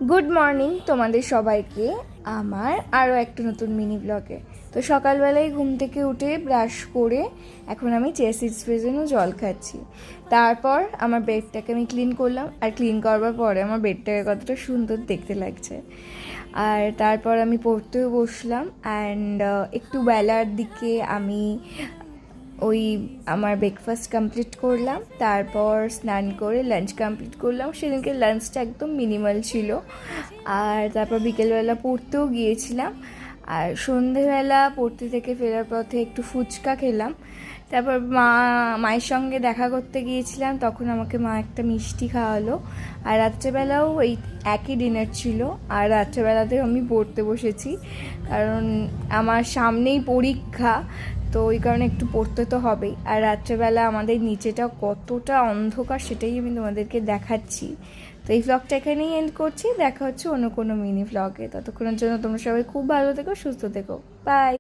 Good morning তোমাদের সবাইকে আমার আরও একটা নতুন মিনি ব্লগে। তো সকালবেলায় ঘুম থেকে উঠে ব্রাশ করে এখন আমি চেসিস জন্য জল খাচ্ছি। তারপর আমার বেডটাকে আমি ক্লিন করলাম, আর ক্লিন করবার পরে আমার বেডটাকে কতটা সুন্দর দেখতে লাগছে। আর তারপর আমি পড়তেও বসলাম, অ্যান্ড একটু বেলার দিকে আমি ওই আমার ব্রেকফাস্ট কমপ্লিট করলাম, তারপর স্নান করে লাঞ্চ কমপ্লিট করলাম। সেদিনকে লাঞ্চটা একদম মিনিমাল ছিল। আর তারপর বিকেলবেলা পড়তেও গিয়েছিলাম, আর সন্ধেবেলা পড়তে থেকে ফেরার পথে একটু ফুচকা খেলাম। তারপর মায়ের সঙ্গে দেখা করতে গিয়েছিলাম, তখন আমাকে মা একটা মিষ্টি খাওয়ালো। আর রাত্রেবেলাও ওই একই ডিনার ছিল। আর রাত্রেবেলাতেও আমি পড়তে বসেছি, কারণ আমার সামনেই পরীক্ষা, তো ওই কারণে একটু পড়তে তো হবেই। আর রাত্রেবেলা আমাদের নিচেটা কতটা অন্ধকার সেটাই আমি তোমাদেরকে দেখাচ্ছি। তো এই ভ্লগটা এখানেই এন্ড করছি, দেখা হচ্ছে অন্য কোনো মিনি ভ্লগে। ততক্ষণের জন্য তোমরা সবাই খুব ভালো থেকো, সুস্থ থেকো, বাই।